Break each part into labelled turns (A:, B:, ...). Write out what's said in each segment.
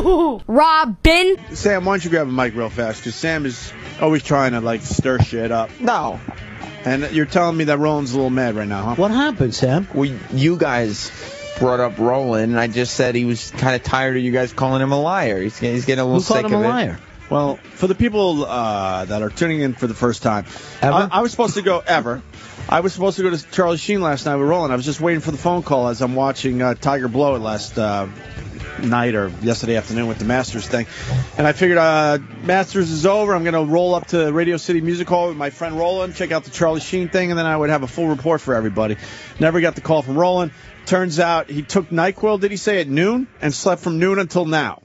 A: HooHooHooRobin.
B: Sam, why don't you grab a mic real fast? Because Sam is always trying to, like, stir shit up.
C: No.
B: And you're telling me that Roland's a little mad right now, huh?
D: What happened, Sam?
C: You guys brought up Roland, and I just said he was kind of tired of you guys calling him a liar. He's getting a little sick of it.
D: Who called him a liar?
B: Well, for the people that are tuning in for the first time, I was supposed to go I was supposed to go to Charlie Sheen last night with Roland. I was just waiting for the phone call as I'm watching Tiger blow it last night or yesterday afternoon with the Masters thing. And I figured Masters is over. I'm going to roll up to Radio City Music Hall with my friend Roland, check out the Charlie Sheen thing, and then I would have a full report for everybody. Never got the call from Roland. Turns out he took NyQuil, did he say, at noon, and slept from noon until now.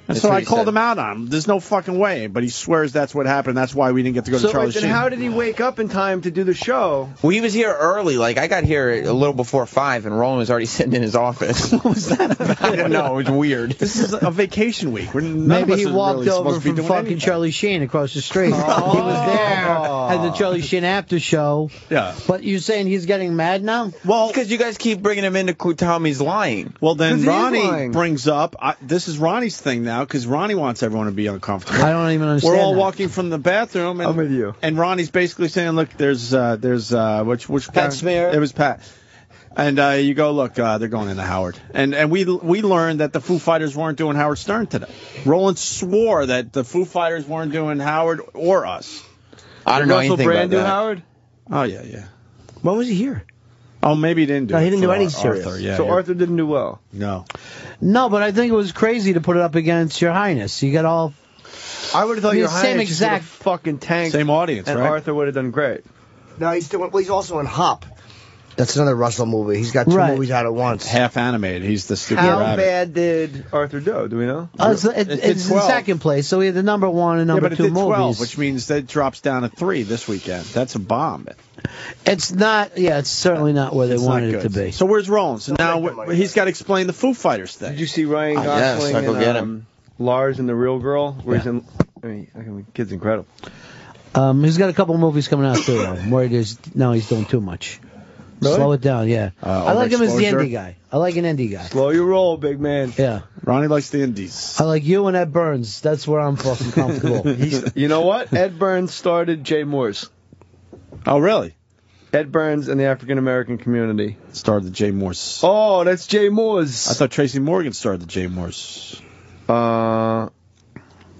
B: And so I called him out on him. There's no fucking way. But he swears that's what happened. That's why we didn't get to go to Charlie Sheen.
E: So how did he wake up in time to do the show?
C: Well, he was here early. Like, I got here a little before 5, and Roland was already sitting in his office.
B: What was that about?
C: I didn't know. It was weird.
B: This is a vacation week.
D: Maybe he walked over from fucking
B: anything.
D: Charlie Sheen across the street. He was there at the Charlie Sheen after show.
B: Yeah.
D: But you're saying he's getting mad now?
C: Well, because you guys keep bringing him in to tell him he's lying.
B: Well, then Ronnie brings up, this is Ronnie's thing now, because Ronnie wants everyone to be uncomfortable.
D: I don't even understand.
B: We're all walking from the bathroom, and
E: I'm with you.
B: And Ronnie's basically saying, "Look, there's which
D: Pat Smear.
B: It was Pat." And you go, "Look, they're going into Howard." And we learned that the Foo Fighters weren't doing Howard Stern today. Roland swore that the Foo Fighters weren't doing Howard or us.
C: I don't know anything
E: Russell Brand
C: about
E: do
C: that.
E: Howard?
B: Oh yeah.
D: When was he here?
B: Oh, maybe he didn't do it.
D: No, he didn't do any
B: Arthur.
D: serious.
B: Yeah,
E: So Arthur didn't do well.
B: No.
D: No, but I think it was crazy to put it up against Your Highness. You got all...
E: I would have thought Your
D: same
E: Highness
D: exact
E: fucking tank.
B: Same audience,
E: and
B: right?
E: Arthur would have done great.
F: No, he's also in Hop. That's another Russell movie. He's got two movies out at once.
B: Half animated. He's the stupid
E: How
B: rabbit.
E: bad did Arthur do? Do we know?
D: It's in second place, so we had the number 1 and number 2
B: but it did 12,
D: movies.
B: which means that drops down to 3 this weekend. That's a bomb.
D: It's not, it's certainly not where they wanted it to be.
B: So where's Roland? So now he's got to explain the Foo Fighters thing.
E: Did you see Ryan Gosling
C: Yes, I'll go
E: and
C: get him.
E: Lars and the Real Girl? Where he's in, the kid's incredible.
D: He's got a couple movies coming out, too, though. Where he's doing too much.
E: Really?
D: Slow it down, yeah. I like him as the
B: overexposure?
D: indie guy. I like an indie guy.
E: Slow your roll, big man.
D: Yeah.
B: Ronnie likes the indies.
D: I like you and Ed Burns. That's where I'm fucking comfortable.
E: You know what? Ed Burns started Jay Moore's.
B: Oh, really?
E: Ed Burns and the African American community.
B: Started the Jay Moores.
E: Oh, that's Jay Moore's.
B: I thought Tracy Morgan started the Jay Moores.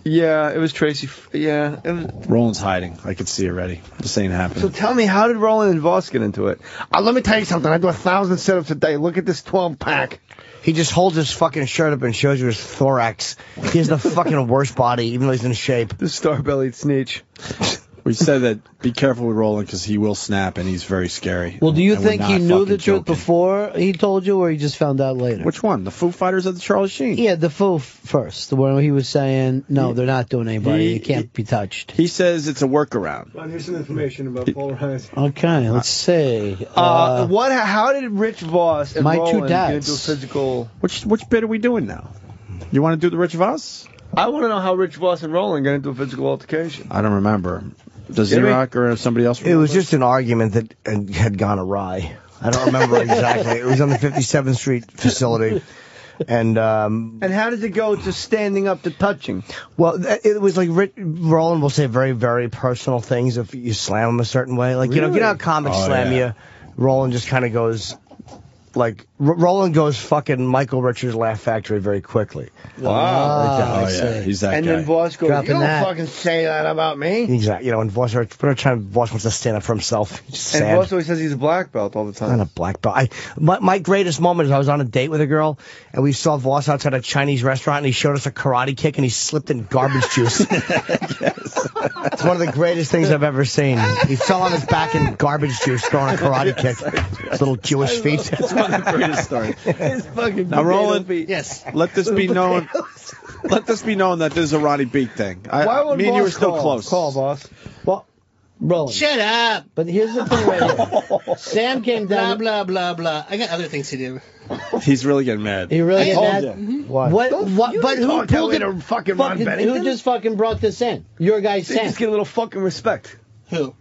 E: Yeah, it was Tracy. Yeah.
B: Roland's hiding. I could see already. This ain't happening.
E: So tell me, how did Roland and Voss get into it?
F: Let me tell you something. I do 1,000 sit-ups a day. Look at this 12-pack. He just holds his fucking shirt up and shows you his thorax. He has the fucking worst body, even though he's in shape.
E: The star-bellied sneech.
B: We said that be careful with Roland because he will snap and he's very scary.
D: Well, do you
B: And we're
D: think
B: not
D: he knew
B: fucking
D: the truth
B: joking.
D: before he told you, or he just found out later?
B: Which one? The Foo Fighters or the Charlie Sheen?
D: Yeah, the Foo first, where he was saying, no, they're not doing anybody. It can't be touched.
B: He says it's a workaround.
E: Well, here's some information about polarized.
D: Okay, let's see.
E: How did Rich Voss and
D: My two
E: Roland get
D: dads.
E: into a physical...
B: Which bit are we doing now? You want to do the Rich Voss?
E: I want to know how Rich Voss and Roland got into a physical altercation.
B: I don't remember. Does Z-Rock or somebody else remember?
F: It was just an argument that had gone awry. I don't remember exactly. It was on the 57th Street facility. And
E: how did it go to standing up to touching?
F: Well, it was like Roland will say very, very personal things if you slam him a certain way. Like, you know how comics slam you? Roland just kind of goes... Like, Roland goes fucking Michael Richards Laugh Factory very quickly.
E: Wow.
B: He's that
E: and
B: guy.
E: then Voss goes,
F: Dropping
E: you don't
F: that.
E: fucking say that about me.
F: Exactly. You know, and Voss wants to stand up for himself. He's just
E: And
F: sad.
E: Voss always says he's a black belt all the time.
F: Not a black belt. My greatest moment is I was on a date with a girl, and we saw Voss outside a Chinese restaurant, and he showed us a karate kick, and he slipped in garbage juice. It's one of the greatest things I've ever seen. He fell on his back in garbage juice throwing a karate kick. His little Jewish feet.
B: That's one of the greatest stories.
E: His fucking
B: Now, Roland,
D: Yes.
B: let this be known. Let this be known that this is a Ronnie Beat thing.
E: Why would
B: me and you were
E: Voss
B: still close.
E: Call, Voss.
D: Well, Roland.
A: Shut up.
D: But here's the thing right here. Sam came
A: Blah,
D: down.
A: blah, blah, blah. I got other things to do.
B: He's really getting mad.
D: He really
A: I
D: get
A: told
D: mad?
A: you.
F: Why?
D: But who
E: talk that
D: pulled
E: way
D: it?
E: to fucking Ron Bennington?
D: Who just fucking brought this in? Your guy
E: They
D: Sam.
E: just get a little fucking respect.
A: Who?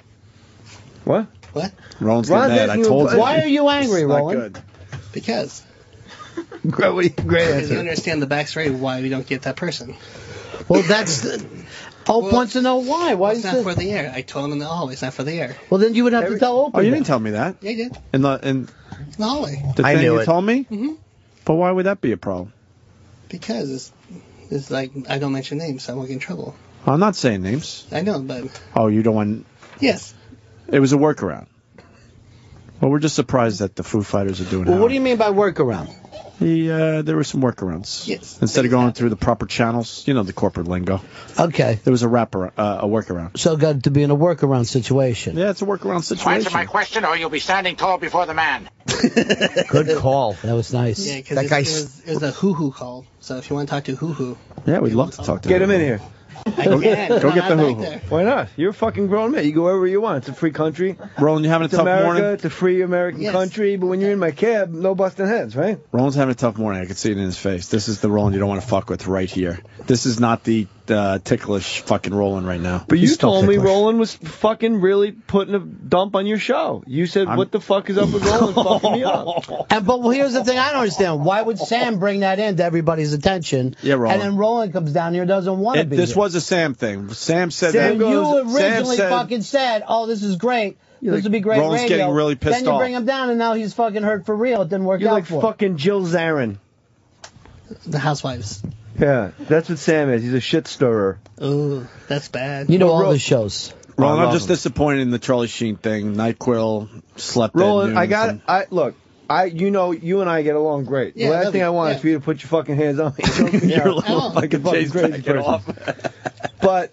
E: What?
A: What?
B: Roland's
E: Ron
B: getting mad. I
E: didn't
B: told
E: even-
B: you.
D: Why are you angry,
B: It's not
D: Roland?
B: good.
A: Because.
E: Great
A: Because
E: answer.
A: you understand the backstory why we don't get that person.
D: Well, that's. Hope wants to know why. Why
A: It's
D: is
A: not
D: it?
A: for the air. I told him in the hallway. It's not for the air.
D: Well, then you would have to tell Opie.
B: Oh, you
D: that.
B: didn't tell me that.
A: Yeah, you did.
B: In the
A: In the hallway.
F: I
B: thing
F: knew
B: you
F: it.
B: told me?
A: Mm-hmm.
B: But why would that be a problem?
A: Because it's like, I don't mention names, so I won't get in trouble.
B: I'm not saying names.
A: I know, but
B: Oh, you don't want...
A: yes.
B: It was a workaround. Well, we're just surprised that the Foo Fighters are doing
D: Well,
B: it.
D: what do you mean by workaround?
B: There were some workarounds.
A: Yes.
B: Instead of going through the proper channels, you know, the corporate lingo,
D: Okay.
B: there was a workaround.
D: So it got to be in a workaround situation.
B: Yeah, it's a workaround
G: Answer
B: situation.
G: my question, or you'll be standing tall before the man.
F: Good call.
D: That was nice.
A: Yeah, because
F: That
A: it
F: guy's-
A: was a HooHoo call. So if you want to talk to HooHoo,
B: Yeah, we'd love to talk to
E: Get him in here.
A: I can.
B: Go get the
A: I'm back
B: HooHoo.
A: there.
E: Why not? You're a fucking grown man. You go wherever you want. It's a free country.
B: Roland, you having a
E: It's
B: tough
E: America.
B: morning?
E: It's a free American
A: Yes.
E: country. But when you're in my cab, no busting heads, right?
B: Roland's having a tough morning. I can see it in his face. This is the Roland you don't want to fuck with right here. This is not the ticklish fucking Roland right now.
E: But you
F: He's still
E: told me
F: ticklish.
E: Roland was fucking really putting a dump on your show. You said, what the fuck is up with Roland fucking me up?
D: But here's the thing I don't understand. Why would Sam bring that into everybody's attention?
B: Yeah, Roland.
D: And then Roland comes down here and doesn't want to be
B: This
D: here.
B: was a Sam thing. Sam said
E: Sam
B: that.
D: When you
E: goes-
D: originally
B: Sam said-
D: fucking said, "Oh, this is great. This
E: like,
D: would be great
B: Roland's
D: radio."
B: getting really pissed
D: then you
B: off.
D: bring him down, and now he's fucking hurt for real. It didn't work
E: You're
D: out
E: like
D: for him.
E: fucking Jill Zarin.
A: The housewives.
E: Yeah, that's what Sam is. He's a shit stirrer.
A: Oh, that's bad.
D: You know all
E: Ro-
D: the shows.
B: Roland,
E: I
B: I'm
E: love
B: just
E: him.
B: disappointed in the Charlie Sheen thing. NyQuil slept at
E: Roland,
B: noon
E: I got
B: from-
E: look. You know, you and I get along great.
A: Yeah,
E: the
A: I
E: last
A: love
E: thing
A: you.
E: I want
A: Yeah.
E: is for you to put your fucking hands on me.
B: You're a
A: I
B: little
A: won't.
B: fucking
E: Fucking
B: Chase
E: crazy
B: back it
E: person.
B: off.
E: But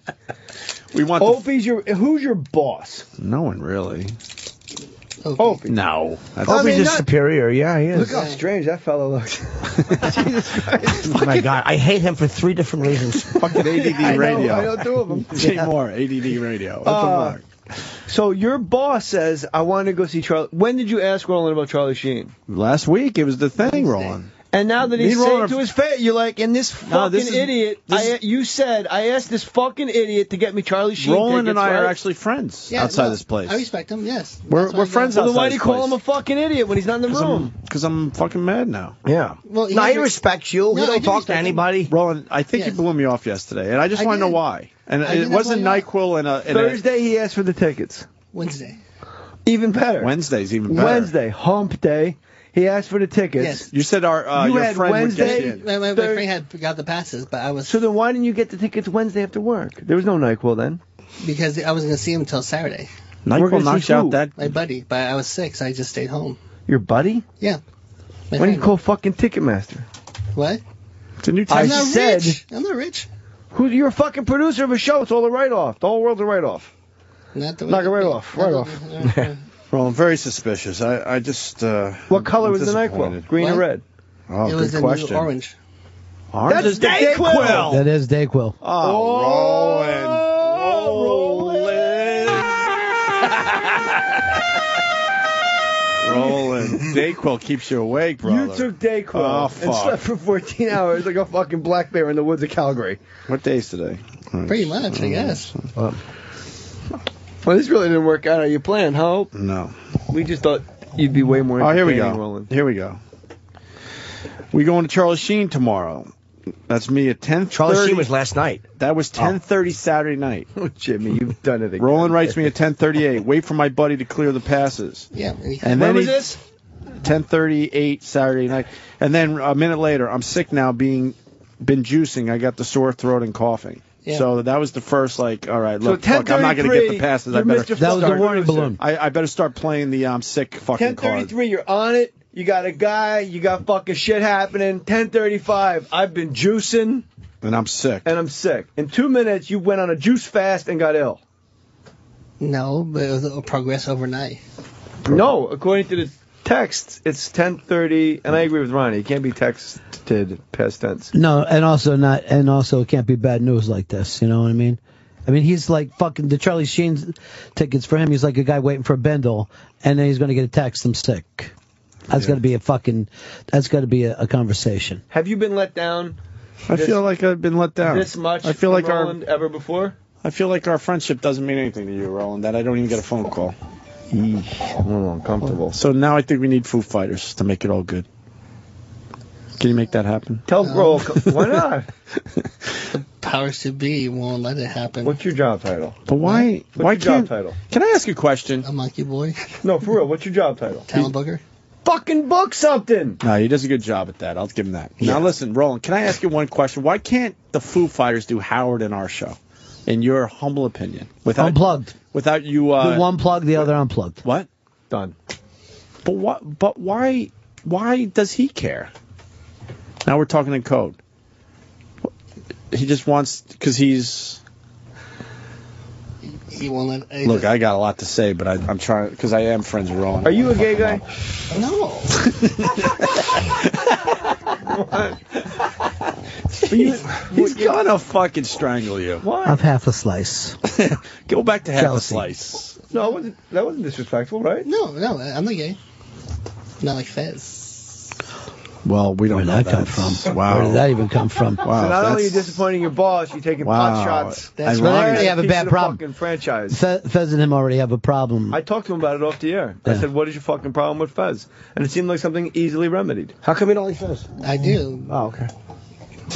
B: We want the
E: Opie's who's your boss?
B: no one really.
A: Okay.
E: Opie.
B: No. That's
F: Opie's
E: mean,
F: just
E: not-
F: superior. Yeah, he
E: Look
F: is.
E: how strange that fellow looks. Jesus Christ.
F: Oh my God, I hate him for 3 different reasons.
B: fucking ADD
E: I
B: radio.
E: know 2 of them.
B: Jay Mohr, ADD radio. What the fuck?
E: So your boss says, I want to go see Charlie. When did you ask Roland about Charlie Sheen?
B: Last week it was the thing, Roland.
E: And now that
B: Me
E: he's
B: and
E: saying
B: Roland
E: to
B: are-
E: his face, you're like, and this fucking
B: No, this is-
E: idiot, you said, I asked this fucking idiot to get me Charlie Sheen
B: Roland and
E: tickets,
B: I are
E: right?
B: actually friends
A: Yeah,
B: outside
A: no,
B: this place.
A: I respect him, yes.
B: We're
A: That's why I
B: friends
A: go-
E: Well, then
B: outside
E: why do you
B: this
E: call him a
B: place.
E: fucking idiot when he's not in the room?
B: Because I'm fucking mad now.
F: Yeah.
A: Well,
F: No, he
A: has-
F: respects you.
A: No,
F: He
A: I
F: don't
A: do
F: talk to
A: respect him.
F: anybody.
B: Roland, I think
A: Yes.
B: you blew me off yesterday, and I just
A: I
B: want to know
A: did.
B: why. And
A: I
B: it
A: did
B: wasn't
A: not blow
B: NyQuil and a
E: Thursday, he asked for the tickets.
A: Wednesday.
E: Even better.
B: Wednesday's even better.
E: Wednesday, hump day. He asked for the tickets.
A: Yes.
B: You said
E: You
B: your
E: had
B: friend
E: Wednesday?
B: would get you.
A: My
E: Third-
A: friend had got the passes, but I was
E: So then why didn't you get the tickets Wednesday after work? There was no NyQuil then.
A: because I was going to see him until Saturday.
E: We're
B: NyQuil
E: gonna
B: knocks
E: see
B: you
E: who?
B: out that.
A: My buddy, but I was sick, so I just stayed home.
E: Your buddy?
A: Yeah. My
E: Why don't you
A: friend.
E: call fucking Ticketmaster?
A: What?
B: It's a new
E: I
A: I'm
B: time.
A: not
E: said-
A: rich. I'm not rich.
E: You're a fucking producer of a show. It's all a write-off. The whole world's a write-off.
A: Not the
E: Knock it right off. Right off.
B: Well, I'm very suspicious. I just.
E: What color
B: I'm
E: was the NyQuil?
B: disappointed.
E: Green or
A: What?
E: red?
B: Oh,
A: It was
B: good
A: a
B: question.
A: new orange.
B: Orange
E: That's
B: is the
E: Dayquil.
D: That is Dayquil.
B: Oh, Roland. Dayquil keeps you awake, brother.
E: You took Dayquil
B: Oh,
E: and
B: fuck.
E: slept for 14 hours like a fucking black bear in the woods of Calgary.
B: What day is today?
A: Pretty much, I guess.
E: Well, this really didn't work out how you planned, huh? Hope?
B: No.
E: We just thought you'd be way more
B: Oh, here we
E: entertaining,
B: go.
E: Roland.
B: Here we go. We going to Charlie Sheen tomorrow. That's me at 10:30.
F: Charlie Sheen was last night.
B: That was 10:30 Saturday night.
E: Oh, Jimmy, you've done it again.
B: Roland writes me at 10:38. Wait for my buddy to clear the passes.
A: Yeah.
B: And
E: When
B: then
E: was
B: he-
E: this?
B: 10:38 Saturday night. And then a minute later, I'm sick now, been juicing. I got the sore throat and coughing.
A: Yeah.
B: So that was the first, like, all right,
E: So
B: look, fuck, I'm not going to get the passes. I
E: you're
B: better,
E: Mr.
D: That was the
E: Fuck
D: warning
E: Producer.
D: balloon.
B: I better start playing the I'm sick fucking card.
E: 10:33, you're on it. You got a guy. You got fucking shit happening. 10:35, I've been juicing
B: And I'm sick.
E: and I'm sick. In 2 minutes, you went on a juice fast and got ill.
A: No, but it was a progress overnight.
E: No, according to the text, it's 10:30, and I agree with Ronnie. It can't be texted past tense.
D: No, and also it can't be bad news like this. You know what I mean? I mean, he's like fucking the Charlie Sheen tickets for him. He's like a guy waiting for a bindle, and then he's going to get a text. I'm sick. That's got to be a fucking. That's got to be a conversation.
E: Have you been let down
B: I feel like I've been let down.
E: this much
B: I feel
E: from
B: like
E: Roland ever before?
B: I feel like our friendship doesn't mean anything to you, Roland. That I don't even get a phone call.
E: Eesh, I'm a little uncomfortable.
B: So now I think we need Foo Fighters to make it all good. Can you make that happen?
E: Tell Grohl. Why not?
A: The powers to be won't let it happen.
E: What's your job title?
B: But why? Why
E: What's your
B: can't?
E: job title?
B: Can I ask you a question?
A: A monkey boy?
E: No, for real. What's your job title?
A: Talent booker?
E: Fucking book something.
B: No, he does a good job at that. I'll give him that. Now listen, Roland, can I ask you one question? Why can't the Foo Fighters do Howard in our show? In your humble opinion, without
D: Unplugged.
B: Without you.
D: The one plugged, the other unplugged.
B: What?
E: Done.
B: But what? But why? Why does he care? Now we're talking in code. He just wants because he's.
A: He won't let.
B: Look, I got a lot to say, but I'm trying because I am friends with Roland.
E: Are you a gay guy?
A: No.
B: He's gonna fucking strangle you.
E: Why?
D: I've half a slice.
B: Go back to half a
D: Chelsea.
B: slice.
E: No, that wasn't disrespectful, right?
A: No, I'm not gay. Not like Fez.
B: Well, we don't
D: Where
B: know
D: did that come from?
B: Wow.
D: Where did that even come from?
B: Wow.
E: So not only are you
B: that's-
E: disappointing your boss, you're taking
B: Wow.
E: pot shots.
A: That's
D: But I
B: Ironic.
D: already have a
E: Piece
D: bad
E: of the
D: problem.
E: fucking franchise.
D: Fez and him already have a problem.
E: I talked to him about it off the air. I
D: Yeah.
E: said, "What is your fucking problem with Fez?" And it seemed like something easily remedied.
F: How come you don't like Fez?
A: I do.
F: Oh, okay.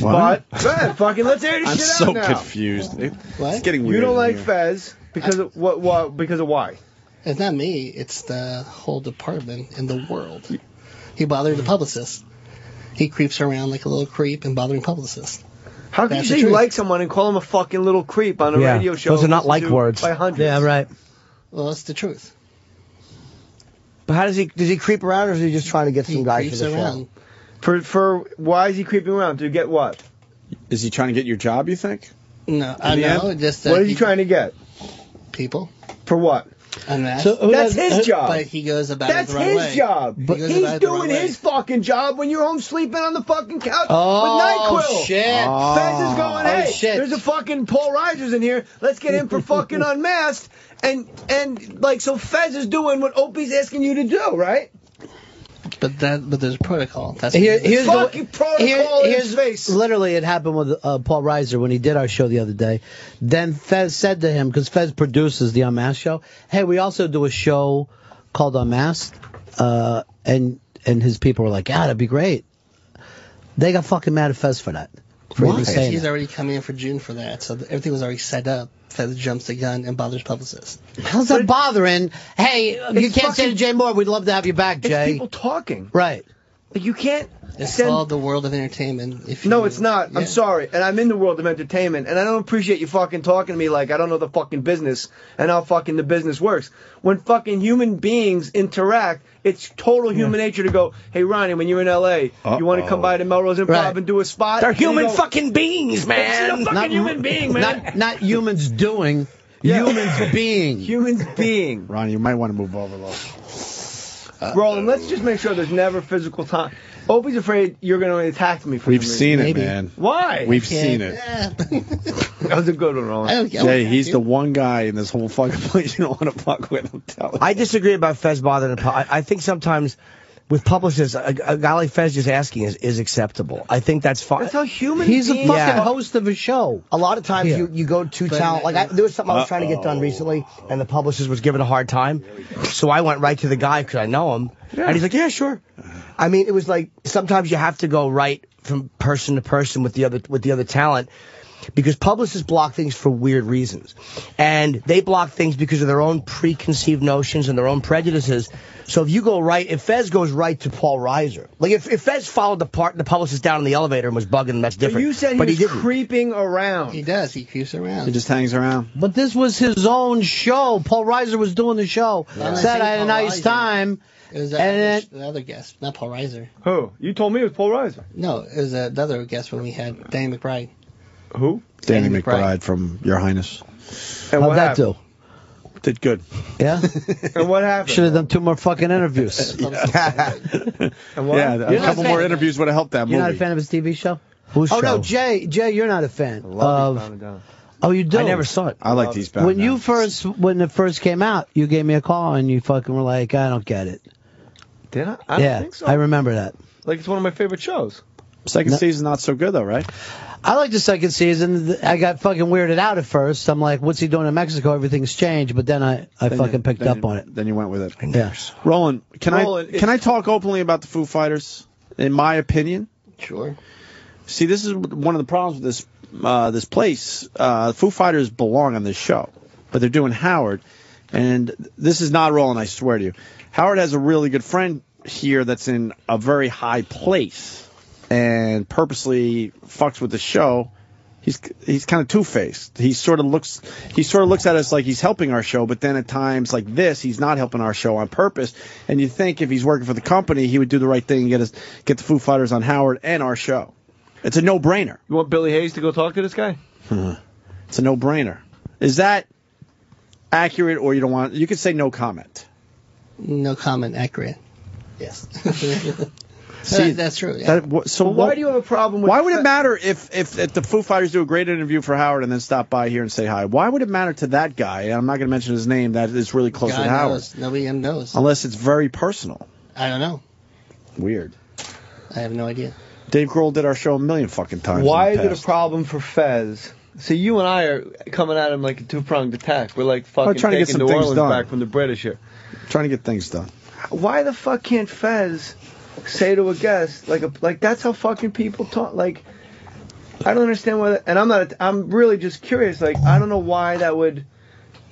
B: What?
E: But go ahead, fucking let's air this
B: I'm
E: shit
B: so
E: out now.
B: confused. It's
A: What?
B: getting weird.
E: You don't
B: in
E: like
B: here.
E: Fez because of what? Because of why?
A: It's not me. It's the whole department in the world. He bothered the publicist. He creeps around like a little creep and bothering publicists.
E: How can
A: That's
E: you
A: the
E: say you
A: truth.
E: like someone and call him a fucking little creep on a
F: Yeah,
E: radio show?
F: those are not like
E: listened to
F: words.
E: By hundreds.
D: Yeah, right.
A: Well, it's the truth.
F: But how does he creep around, or is he just trying to get some
A: He
F: guys
A: creeps
F: for the
A: around.
E: For why is he creeping around? To get what?
B: Is he trying to get your job, you think?
A: No, I
B: the
A: know.
B: end?
A: Just
E: What is he trying to get?
A: people.
E: For what?
A: Unmasked.
D: So who
E: That's
D: does-
E: his job.
A: But he goes about
E: That's
A: it the right
E: his
A: way.
E: job.
A: He goes
E: He's
A: about it the
E: doing
A: right way.
E: his fucking job when you're home sleeping on the fucking couch
A: Oh,
E: with NyQuil.
A: shit.
E: Fez is going,
A: Oh,
E: hey,
A: shit.
E: there's a fucking Paul Reiser's in here. Let's get him for fucking unmasked. And like, so Fez is doing what Opie's asking you to do, right?
A: But there's a protocol. That's
D: Here's
E: Fucking protocol in his face.
D: Literally, it happened with Paul Reiser when he did our show the other day. Then Fez said to him, because Fez produces the Unmasked show, hey, we also do a show called Unmasked, and his people were like, yeah, that'd be great. They got fucking mad at Fez for that. For even saying
A: He's
D: that.
A: already coming in for June for that, so everything was already set up. Fez jumps the gun and bothers publicists.
D: How's that bothering? Hey, you
E: It's
D: can't say to
E: fucking-
D: Jay Mohr, we'd love to have you back,
E: It's
D: Jay.
E: people talking.
D: Right.
E: Like, you can't
A: It's
E: send...
A: called the world of entertainment.
E: No, it's not.
A: Yeah.
E: I'm sorry. And I'm in the world of entertainment. And I don't appreciate you fucking talking to me like I don't know the fucking business and how fucking the business works. When fucking human beings interact, it's total human nature to go, hey, Ronnie, when you're in L.A., you want to come by to Melrose Improv
D: Right.
E: and do a spot?
F: They're
E: And you
F: human
E: go,
F: fucking beings, man.
E: It's a fucking human being, man.
D: Not humans doing,
E: Yeah.
D: humans being.
E: Humans being.
B: Ronnie, you might want to move over a little.
E: Roland, let's just make sure there's never physical time. Opie's afraid you're going to attack me for
B: We've
E: some
B: seen
E: reason.
B: it,
A: Maybe.
B: man.
E: Why?
B: We've seen it.
E: That was a good one,
A: I
E: Roland.
A: don't get
B: Jay, he's the one guy in this whole fucking place you don't want to fuck with. I'm telling you.
F: I disagree about Fez bothering. I think sometimes with publicists, a guy like Fez just asking is acceptable. I think that's fine.
E: That's how human
D: He's a
E: beings
D: fucking
F: Yeah.
D: host of a show.
F: A lot of times
D: Yeah.
F: you go to talent. Like there was something I was trying to get done recently, and the publicist was giving a hard time. So I went right to the guy because I know him, and he's like, "Yeah, sure." I mean, it was like sometimes you have to go right from person to person with the other talent. Because publicists block things for weird reasons. And they block things because of their own preconceived notions and their own prejudices. So if you go right, if Fez goes right to Paul Reiser, like if Fez followed the publicist down in the elevator and was bugging him, that's
E: But
F: different.
E: you said he
F: but
E: was
F: didn't.
E: creeping around.
A: He does. He creeps around.
B: He just hangs around.
D: But this was his own show. Paul Reiser was doing the show.
A: Yeah.
D: Said I had a
A: Paul
D: nice
A: Reiser.
D: time.
A: It was
D: And
A: the other guest, not Paul Reiser.
E: Who? You told me it was Paul Reiser.
A: No, it was the other guest when we had Danny McBride.
E: Who?
B: Danny
A: Danny
B: McBride
A: McBride.
B: from Your Highness.
E: And
D: How'd
E: what
D: that
E: happened?
D: do?
B: Did good.
D: Yeah?
E: And what happened?
D: Should have done 2 more fucking interviews.
E: And what?
B: Yeah, a
D: You're not
B: couple
D: a
B: more
D: fan.
B: interviews would have helped that
D: You're
B: movie.
D: not a fan of his TV show?
F: Whose
D: Oh,
F: show?
D: no, Jay, you're not a fan
E: Love these
D: of...
E: Bound and Down.
D: Oh, you do?
F: I never saw it.
B: I like these better.
D: When
B: now.
D: when it first came out, you gave me a call and you fucking were like, I don't get it.
E: Did I? I don't think so.
D: I remember that.
E: Like, it's one of my favorite shows.
B: Second season not so good though, right?
D: I like the second season. I got fucking weirded out at first. I'm like, what's he doing in Mexico? Everything's changed. But then I fucking picked up on it.
B: Then you went with it.
D: Yeah.
B: Roland, can
E: Roland,
B: I talk openly about the Foo Fighters? In my opinion,
A: Sure.
B: See, this is one of the problems with this place. Foo Fighters belong on this show, but they're doing Howard, and this is not Roland, I swear to you. Howard has a really good friend here that's in a very high place and purposely fucks with the show. He's kind of two-faced. He sort of looks at us like he's helping our show, but then at times like this, he's not helping our show on purpose. And you think if he's working for the company, he would do the right thing and get the Foo Fighters on Howard and our show. It's a no-brainer.
E: You want Billy Hayes to go talk to this guy?
B: It's a no-brainer. Is that accurate, or you don't want? You could say no comment.
A: No comment. Accurate. Yes.
B: See,
A: that's true. Yeah.
E: Why do you have a problem with...
B: Why would it matter if the Foo Fighters do a great interview for Howard and then stop by here and say hi? Why would it matter to that guy? I'm not going to mention his name. That is really close
A: God
B: to Howard.
A: knows. Nobody knows.
B: Unless it's very personal.
A: I don't know.
B: Weird.
A: I have no idea.
B: Dave Grohl did our show a million fucking times.
E: Why is it a problem for Fez? So you and I are coming at him like a two-pronged attack. We're like fucking
B: trying to get
E: taking
B: some
E: New
B: things
E: Orleans
B: done.
E: back from the British here.
B: Trying to get things done.
E: Why the fuck can't Fez say to a guest like that's how fucking people talk? Like, I don't understand why. And I'm really just curious. Like, I don't know why that would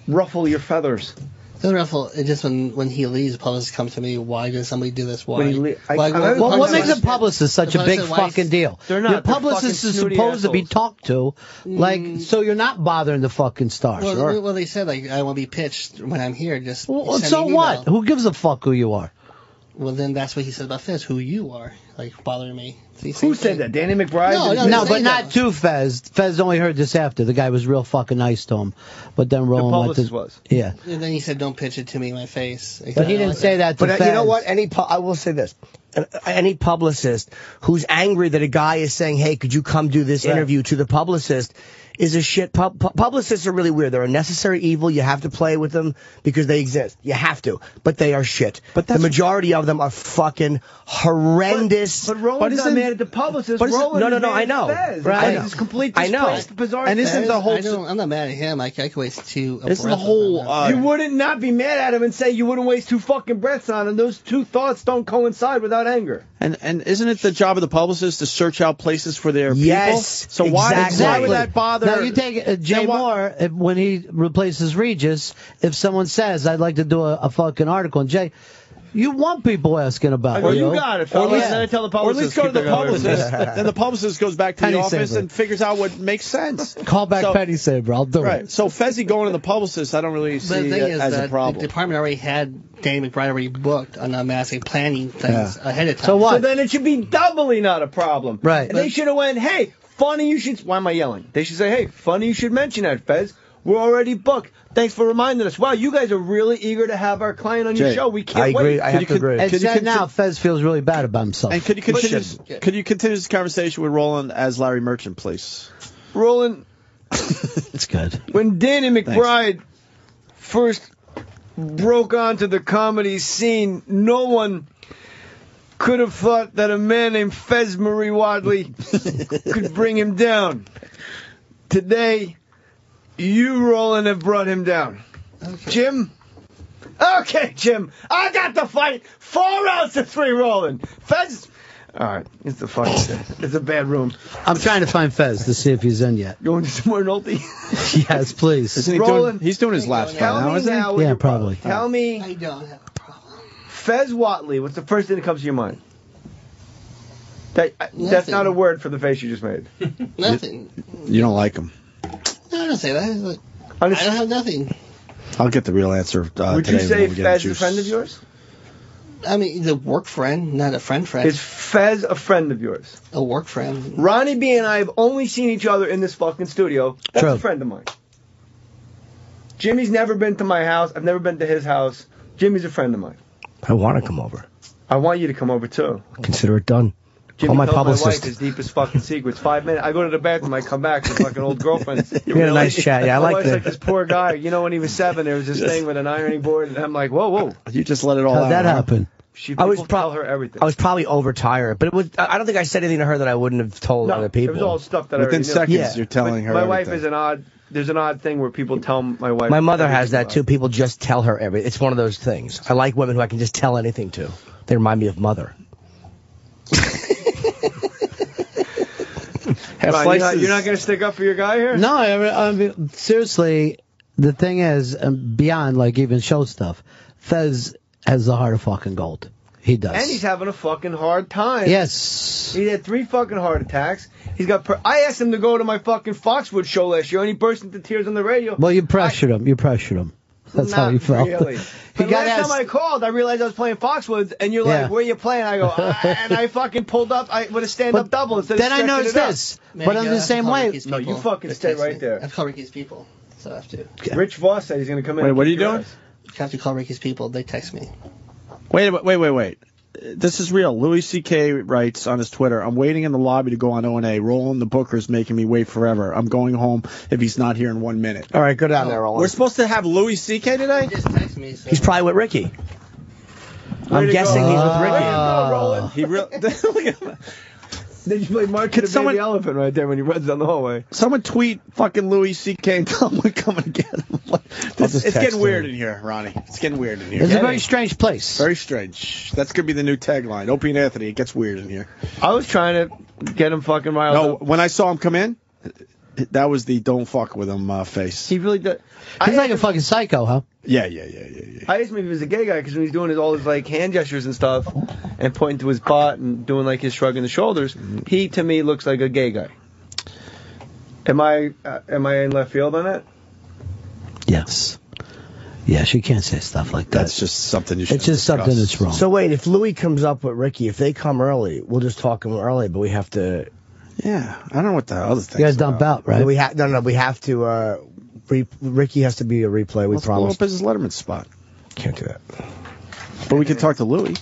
E: ruffle your feathers.
A: It doesn't ruffle. It just when he leaves, publicists come to me. Why does somebody do this? Why?
E: When he
D: What makes a publicist such a big fucking deal?
E: They're not.
D: Your publicist is supposed to be talked to, like, so you're not bothering the fucking stars.
A: Well, they said like I won't be pitched when I'm here. Just
D: so what? Who gives a fuck who you are?
A: Well, then that's what he said about Fez. Who you are, like bothering me.
E: Who said that? Danny McBride?
D: No, but not to Fez. Fez only heard this after. The guy was real fucking nice to him. But then Roland
E: the publicist was.
D: Yeah.
A: And then he said, "Don't pitch it to me in my face."
F: But he didn't say that to Fez. But you know what?
E: I will say this.
F: Any publicist who's angry that a guy is saying, "Hey, could you come do this interview?" to the publicist is a shit. Publicists are really weird. They're a necessary evil. You have to play with them because they exist. You have to. But they are shit. But the majority of them are fucking horrendous.
E: But Roland's not mad at the publicist. Roland
F: I know.
E: Right? It's complete bizarre.
B: And isn't the whole...
A: I'm not mad at him. I could waste two...
B: Isn't the whole...
E: you wouldn't not be mad at him and say you wouldn't waste two fucking breaths on him. Those two thoughts don't coincide without anger.
B: And isn't it the job of the publicist to search out places for their people?
F: Yes,
B: So why would that bother...
D: Now you take Jay Mohr, when he replaces Regis, if someone says, I'd like to do a fucking article, and Jay, you want people asking about
E: it.
D: You
E: got it, fellas. Then I tell the publicist.
B: Or at least go to the publicist. Then the publicist goes back to the office and figures out what makes sense.
D: Call back Penny Saber. I'll do it.
B: So Fezzi going to the publicist, I don't really see it as a problem.
A: The department already had Danny McBride already booked on massive planning things ahead of time.
D: So what?
E: So then it should be doubly not a problem.
D: Right.
E: And they should have went, hey, funny you should... Why am I yelling? They should say, hey, funny you should mention that, Fez. We're already booked. Thanks for reminding us. Wow, you guys are really eager to have our client on your show. We can't wait.
F: I have to agree.
D: And said now Fez feels really bad about himself.
B: And could you continue this conversation with Roland as Larry Merchant, please?
E: Roland,
D: it's good.
E: When Danny McBride first broke onto the comedy scene, no one could have thought that a man named Fez Marie Wadley could bring him down. Today, you, Roland, have brought him down. Okay. Jim? Okay, Jim. I got the fight. 4 rounds to 3, Roland. Fez... All right, it's the fight. It's a bad room.
D: I'm trying to find Fez to see if he's in yet.
E: Going to somewhere Nolte?
D: Yes, please.
B: Isn't he
E: Roland,
B: he's doing his laps
E: tell
B: now,
E: me
B: isn't he?
E: now
D: Yeah, probably.
E: Tell me...
A: I don't have a problem.
E: Fez Watley, what's the first thing that comes to your mind? That's not a word for the face you just made.
A: Nothing.
B: You don't like him.
A: No, I don't say that. I don't have nothing.
B: I'll get the real answer today.
E: Would you say Fez is a friend of yours?
A: I mean, he's a work friend, not a friend.
E: Is Fez a friend of yours?
A: A work friend.
E: Ronnie B and I have only seen each other in this fucking studio. That's a friend of mine. Jimmy's never been to my house. I've never been to his house. Jimmy's a friend of mine.
F: I want to come over.
E: I want you to come over, too.
F: Consider it done.
E: Jimmy
F: my
E: tells
F: publicist.
E: my wife his deepest fucking secrets. 5 minutes. I go to the bathroom. I come back with fucking old girlfriends.
F: We had a nice chat. Yeah, I like that.
E: Like this poor guy. You know, when he was 7, there was this thing with an ironing board, and I'm like, whoa.
B: You just let it all out.
D: How'd that happen?
E: People tell her everything.
F: I was probably overtired, but it was. I don't think I said anything to her that I wouldn't have told other people.
E: It was all stuff that
B: within
E: I
B: seconds
E: knew.
B: you're telling her.
E: My wife
B: everything.
E: is an odd. There's an odd thing where people tell my wife.
F: My mother has that too. People just tell her everything. It's one of those things. I like women who I can just tell anything to. They remind me of mother.
E: Ron, you're not going to stick up for your guy here?
D: No, I mean, seriously, the thing is, beyond like even show stuff, Fez has the heart of fucking gold. He does.
E: And he's having a fucking hard time.
D: Yes.
E: He had 3 fucking heart attacks. He's got. I asked him to go to my fucking Foxwood show last year, and he burst into tears on the radio.
D: Well, you pressured him. You pressured him. That's how he felt.
E: Really. But last time I called, I realized I was playing Foxwoods, and you're like, "Where you playing?" I go, and I fucking pulled up with a stand-up double instead of
D: then I noticed this. But I'm the same way.
E: No, you fucking stay right there.
A: I have to call Ricky's people, so I have to.
E: Rich Voss said he's going to come in.
B: Wait, what are you doing?
A: I have to call Ricky's people. They text me.
B: Wait. This is real. Louis C.K. writes on his Twitter, I'm waiting in the lobby to go on O&A. Roland the Booker's making me wait forever. I'm going home if he's not here in 1 minute.
F: All right, go down there, Roland.
B: We're supposed to have Louis C.K. today?
A: He just text me. So.
F: He's probably with Ricky. I'm guessing he's with Ricky.
E: Roland.
B: He really... Look at him.
E: Then you play Mark the Baby Elephant right there when he runs down the hallway.
B: Someone tweet fucking Louis C.K. and tell him we're coming to get him. It's getting weird in here, Ronnie. It's getting weird in here.
D: It's a very strange place.
B: Very strange. That's going to be the new tagline. Opie and Anthony, it gets weird in here.
E: I was trying to get him fucking riled up.
B: When I saw him come in, that was the don't fuck with him face.
E: He really does.
D: He's like a fucking psycho, huh?
B: Yeah.
E: I asked him if he was a gay guy because when he's doing all his like hand gestures and stuff and pointing to his butt and doing like his shrugging the shoulders, he to me looks like a gay guy. Am I in left field on that?
D: Yes. Yes, you can't say stuff like that.
B: That's just something you should.
D: It's just something that's wrong.
F: So wait, if Louis comes up with Ricky, if they come early, we'll just talk him early, but we have to.
B: Yeah, I don't know what the other thing.
D: You guys dump out, right?
F: We have we have to. Ricky has to be a replay. We promise.
B: Let's blow up his Letterman spot.
F: Can't do that.
B: But we can talk to Louis.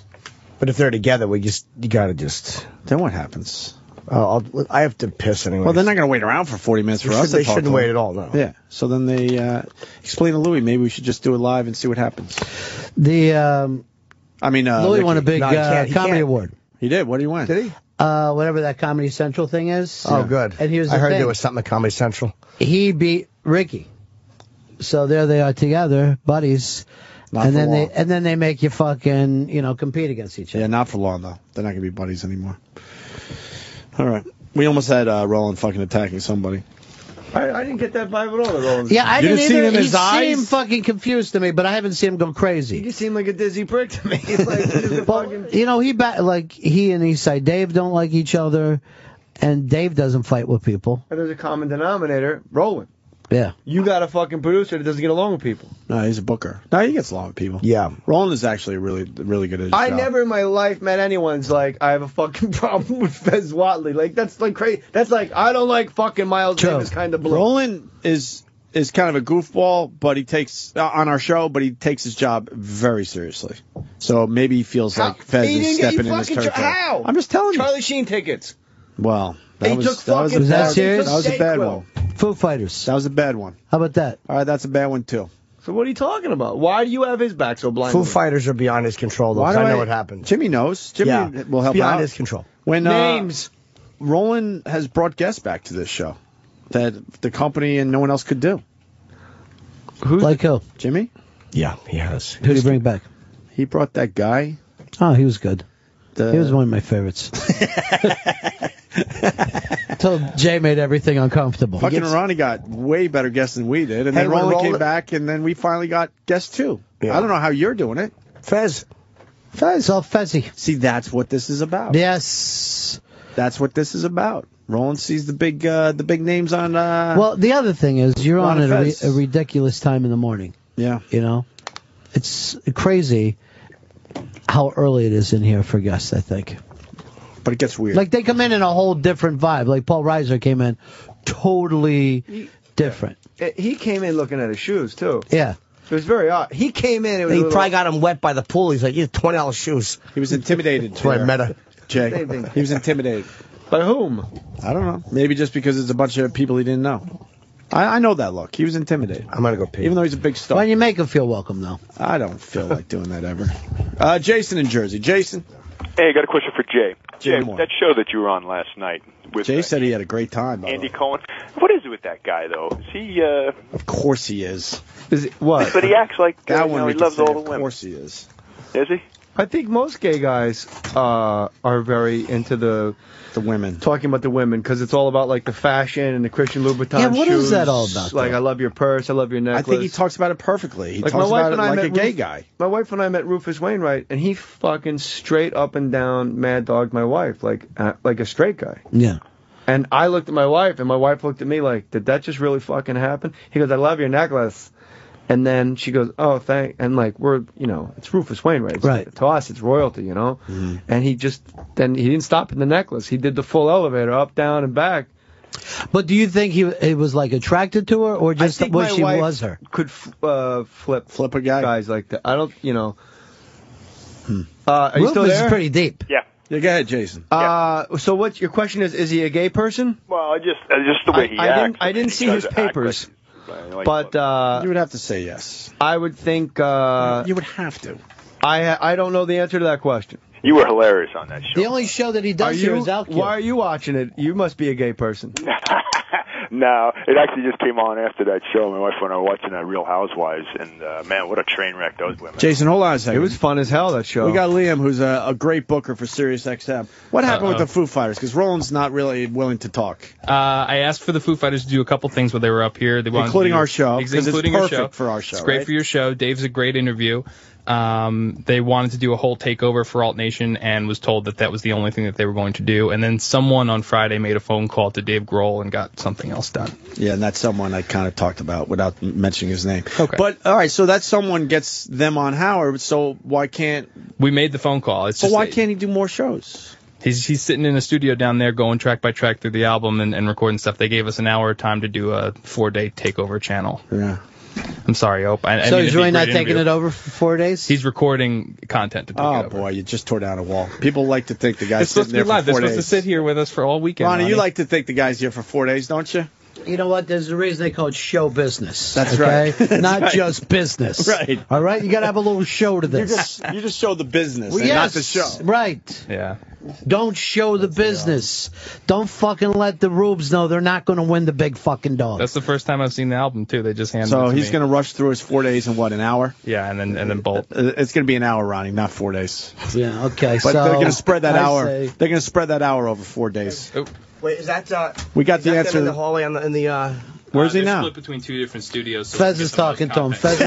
F: But if they're together, you gotta just.
B: Then what happens?
F: I have to piss anyway.
B: Well, they're not going to wait around for 40 minutes for us.
F: They shouldn't wait at all, no.
B: Yeah. So then they explain to Louis, maybe we should just do it live and see what happens.
D: Louis
B: Ricky
D: won a big comedy award.
B: He did. What did he win?
F: Did he?
D: Whatever that Comedy Central thing is.
F: Oh, good.
D: And here's
F: I heard
D: thing.
F: there was something at Comedy Central.
D: He beat Ricky. So there they are together, buddies. And then they make you fucking, compete against each other.
B: Yeah, not for long, though. They're not going to be buddies anymore. All right. We almost had Roland fucking attacking somebody.
E: I didn't get that vibe at all. Roland.
D: Yeah, I didn't either.
B: He
D: seemed fucking confused to me, but I haven't seen him go crazy.
E: He just seemed like a dizzy prick to me. Like,
D: he and Eastside Dave don't like each other, and Dave doesn't fight with people.
E: And there's a common denominator, Roland.
D: Yeah.
E: You got a fucking producer that doesn't get along with people.
B: No, he's a booker. No, he gets along with people.
F: Yeah.
B: Roland is actually really good at his
E: I
B: job.
E: never in my life met anyone's like, I have a fucking problem with Fez Whatley. Like, that's like crazy. That's like, I don't like fucking Miles Davis kind of blue.
B: Roland is kind of a goofball, but he takes, on our show, but he takes his job very seriously. So maybe he feels like Fez is stepping in his territory.
E: How?
B: I'm just telling you.
E: Charlie Sheen tickets.
B: Well, that was
D: Was that serious?
B: That was a bad one.
D: Foo Fighters.
B: That was a bad one.
D: How about that?
B: All right, that's a bad one, too.
E: So what are you talking about? Why do you have his back so blind?
F: Foo Fighters are beyond his control, though. I know what happened.
B: Jimmy knows. Jimmy will help
F: beyond
B: out.
F: his control.
B: When
E: Names.
B: Roland has brought guests back to this show that the company and no one else could do.
D: Like who?
B: Jimmy?
F: Yeah, he has.
D: Who did he bring back?
B: He brought that guy.
D: Oh, he was good. He was one of my favorites. Until Jay made everything uncomfortable.
B: Fucking Ronnie got way better guests than we did, and then Roland came back, and then we finally got guests too. Yeah. I don't know how you're doing it.
F: Fez.
D: It's all Fezzy.
B: See, that's what this is about.
D: Yes.
B: That's what this is about. Roland sees the big names on.
D: Well, the other thing is, you're on at a ridiculous time in the morning.
B: Yeah.
D: It's crazy how early it is in here for guests, I think.
B: But it gets weird.
D: Like, they come in a whole different vibe. Like, Paul Reiser came in totally different.
E: He came in looking at his shoes, too.
D: Yeah.
E: It was very odd. He came in.
F: He probably got him wet by the pool. He's like, you have $20 shoes.
B: He was intimidated.
F: That's why I met her.
B: Jay. He was intimidated.
E: By whom?
B: I don't know. Maybe just because it's a bunch of people he didn't know. I know that look. He was intimidated.
F: I'm going to go pee.
B: Even though he's a big star.
D: Why don't you make him feel welcome, though?
B: I don't feel like doing that ever. Jason in Jersey. Jason.
H: Hey, I got a question for Jay. Jay,
B: Mohr.
H: that show that you were on last night with
B: Jay said he had a great time.
H: Andy Cohen. What is it with that guy, though? Is he?
B: Of course he is.
E: Is it what?
H: But he acts like
B: that one
H: he loves all the women.
B: Of course he is.
H: Is he?
E: I think most gay guys are very into the
B: women.
E: Talking about the women, because it's all about like the fashion and the Christian Louboutin
D: Yeah, what
E: shoes.
D: is that all about,
E: Like,
D: though?
E: I love your purse, I love your necklace.
B: I think he talks about it perfectly. He
E: like
B: talks about it like a gay
E: Ruf-
B: guy.
E: My wife and I met Rufus Wainwright, and he fucking straight up and down mad dogged my wife like a straight guy.
D: Yeah.
E: And I looked at my wife, and my wife looked at me like, did that just really fucking happen? He goes, I love your necklace. And then she goes, oh, thank. And like, we're, it's Rufus Wainwright.
D: Right.
E: To us, it's royalty, And he didn't stop at the necklace. He did the full elevator, up, down, and back.
D: But do you think he was like attracted to her, or just
E: I think
D: was
E: my
D: she
E: wife
D: was her?
E: Could flip
B: a guy.
E: Guys like that. I don't, Are you still
D: Rufus
E: there?
D: is pretty deep.
H: Yeah.
B: Yeah, go ahead, Jason.
E: So what's your question is he a gay person?
H: Well, just the way he acts.
E: I didn't see
H: He
E: his
H: does act
E: papers.
H: like-
E: But
B: you would have to say yes.
E: I would think
B: you would have to.
E: I don't know the answer to that question.
H: You were hilarious on that show.
D: The only show that he does here is Outkill.
E: Why are you watching it? You must be a gay person.
H: No, it actually just came on after that show. My wife and I were watching that Real Housewives, and man, what a train wreck those women.
B: Jason, hold on a second.
E: It was fun as hell, that show.
B: We got Liam, who's a great booker for Sirius XM. What happened with the Foo Fighters? Because Roland's not really willing to talk.
I: I asked for the Foo Fighters to do a couple things when they were up here. They wanted
B: Including
I: to do,
B: our show, 'cause it's
I: including your
B: perfect
I: show.
B: for our show,
I: It's great
B: right?
I: for your show. Dave's a great interview. They wanted to do a whole takeover for Alt Nation and was told that was the only thing that they were going to do. And then someone on Friday made a phone call to Dave Grohl and got something else done.
B: Yeah, and that's someone I kind of talked about without mentioning his name.
I: Okay.
B: But, all right, so that someone gets them on Howard, so why can't...
I: We made the phone call.
B: But why can't he do more shows?
I: He's sitting in a studio down there going track by track through the album and recording stuff. They gave us an hour of time to do a 4-day takeover channel.
B: Yeah.
I: I'm sorry, Ope.
D: So he's really not taking it over for 4 days?
I: He's recording content to take it over.
B: Oh, boy, you just tore down a wall. People like to think the guy's
I: It's supposed
B: sitting
I: to
B: there
I: be
B: for
I: live.
B: 4
I: They're
B: days.
I: supposed to sit here with us for all weekend.
B: Ronnie, you like to think the guy's here for 4 days, don't you?
D: You know what? There's a reason they call it show business.
B: That's
D: okay?
B: right. That's
D: Not
B: right.
D: just business.
B: Right.
D: All right? You got to have a little show to this.
B: You just show the business
D: Well,
B: and not
D: yes,
B: the show.
D: Right.
I: Yeah.
D: Don't show the business. Don't fucking let the Rubes know they're not going to win the big fucking dog.
I: That's the first time I've seen the album, too. They just handed it
B: So
I: to
B: he's
I: me.
B: going to rush through his 4 days in what, an hour?
I: Yeah, and then bolt.
B: It's going to be an hour, Ronnie, not 4 days.
D: Yeah, okay.
B: But
D: so
B: they're going to spread that
D: I
B: hour.
D: say-
B: They're going to spread that hour over 4 days.
I: Oh.
F: Wait, is that
B: We got
F: is
B: the
F: that
B: answer.
F: in the hallway in the
B: Where's he
I: They're
B: now?
I: split between two different studios. So
D: Fez is talking to him. Fez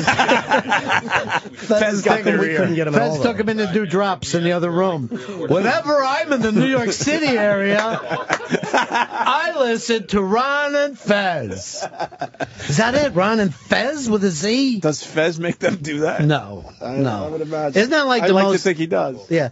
F: got the rear. Couldn't get him
D: Fez took him in to do drops in the other room. Whenever I'm in the New York City area, I listen to Ron and Fez. Is that it? Ron and Fez with a Z?
B: Does Fez make them do that?
D: No.
B: I would imagine.
D: Isn't that like
B: I
D: the
B: like
D: most...
B: to think he does.
D: Yeah.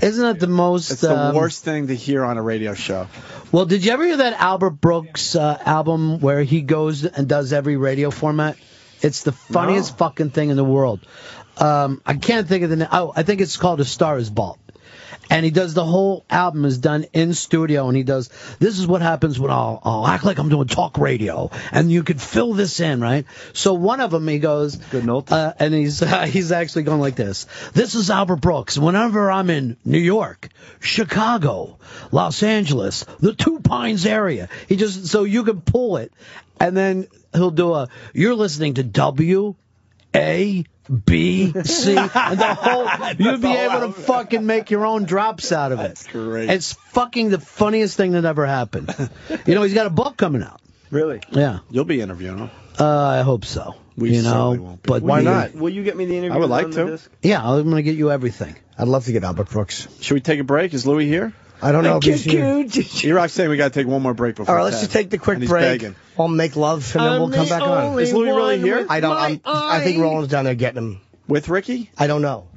D: Isn't that the most...
B: It's the worst thing to hear on a radio show.
D: Well, did you ever hear that Albert Brooks album where he goes and does every radio format? It's the funniest fucking thing in the world. I can't think of the name. Oh, I think it's called A Star Is Born. And he does the whole album is done in studio, and he does, this is what happens when I'll act like I'm doing talk radio, and you could fill this in, right? So one of them, he goes,
E: good note,
D: and he's actually going like this. This is Albert Brooks. Whenever I'm in New York, Chicago, Los Angeles, the Two Pines area, he just, so you can pull it, and then he'll do you're listening to W-A B, C, and the whole, you'd be able to fucking make your own drops out of it.
B: That's great.
D: It's fucking the funniest thing that ever happened. You know, he's got a book coming out.
E: Really?
D: Yeah.
B: You'll be interviewing him.
D: I hope so.
B: We certainly won't be.
D: But
E: Why not? Will you get me the interview?
B: I would like
E: on the
B: to.
E: disc?
D: Yeah, I'm going to get you everything.
F: I'd love to get Albert Brooks.
B: Should we take a break? Is Louis here?
F: I don't know if he's here.
B: E-Rock's saying we got to take one more break before
F: All right, let's
B: 10.
F: just take the quick
B: And he's
F: break.
B: begging.
F: I'll make love, and then we'll come back on.
B: Is Louis really here?
F: I think Roland's down there getting him.
B: With Ricky?
F: I don't know.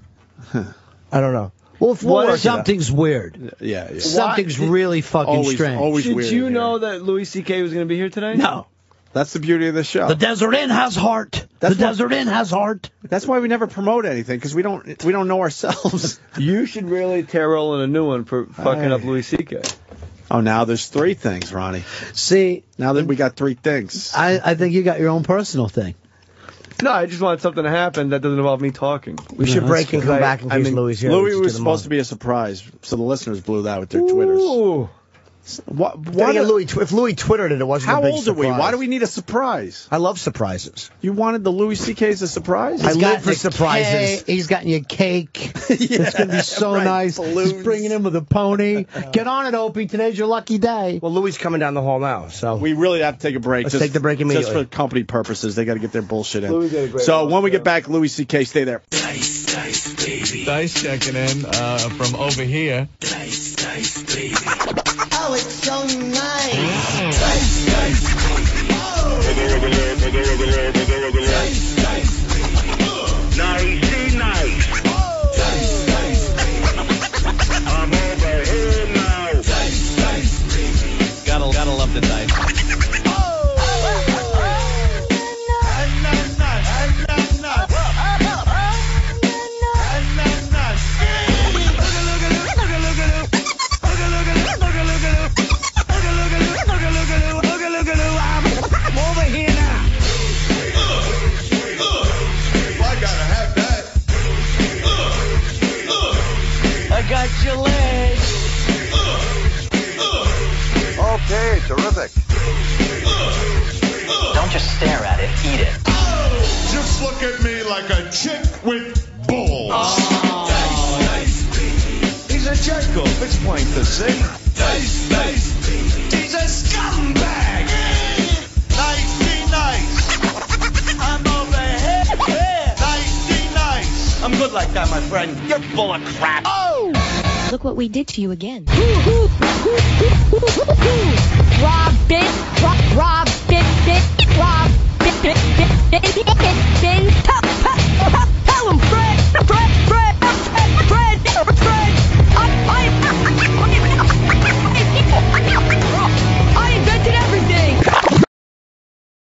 F: I don't know. Well, if we'll work it out.
D: Something's weird.
B: Yeah.
D: Something's really fucking strange.
B: Always
E: Did
B: weird
E: you
B: here.
E: know that Louis C.K. was going to be here today?
D: No.
B: That's the beauty of the show.
D: The Desert Inn has heart. Desert Inn has heart.
B: That's why we never promote anything, because we don't know ourselves.
E: You should really tear Roland a new one for fucking up Louis C.K.
B: Oh, now there's 3 things, Ronnie.
D: See,
B: now that we got 3 things.
D: I think you got your own personal thing.
E: No, I just wanted something to happen that doesn't involve me talking.
F: We should break and come back in case Louis is here.
B: Louis was supposed to be a surprise, so the listeners blew that with their Twitters.
E: Ooh.
F: If Louis twittered it, it wasn't
B: How
F: a big
B: old are we?
F: surprise.
B: Why do we need a surprise?
F: I love surprises.
B: You wanted the Louis C.K. as a surprise?
F: I live for surprises.
D: He's gotten you cake. It's going to be so nice.
B: Balloons.
D: He's bringing him with a pony. Get on it, Opie. Today's your lucky day.
F: Well, Louis coming down the hall now, so
B: we really have to take a break.
F: Let's take the break immediately.
B: Just for company purposes, they got to get their bullshit in.
E: Louis did a great
B: So
E: job,
B: when we get back, Louis C.K., stay there.
J: Dice, baby. Dice checking in from over here. Dice, baby.
K: Oh, it's so nice.
J: Dice, baby. Oh.
K: Nice. I'm over here now.
J: Dice. Gotta love the dice.
K: Got your leg.
L: Okay, terrific.
M: Don't just stare at it, eat it.
L: Just look at me like a chick with balls.
K: He's a jerk-off. It's plain to see. Dice. He's a scumbag. Nice. I'm over here. Nice. I'm good like that, my friend. You're full of crap. Oh!
N: Look what we did to you again. Robin.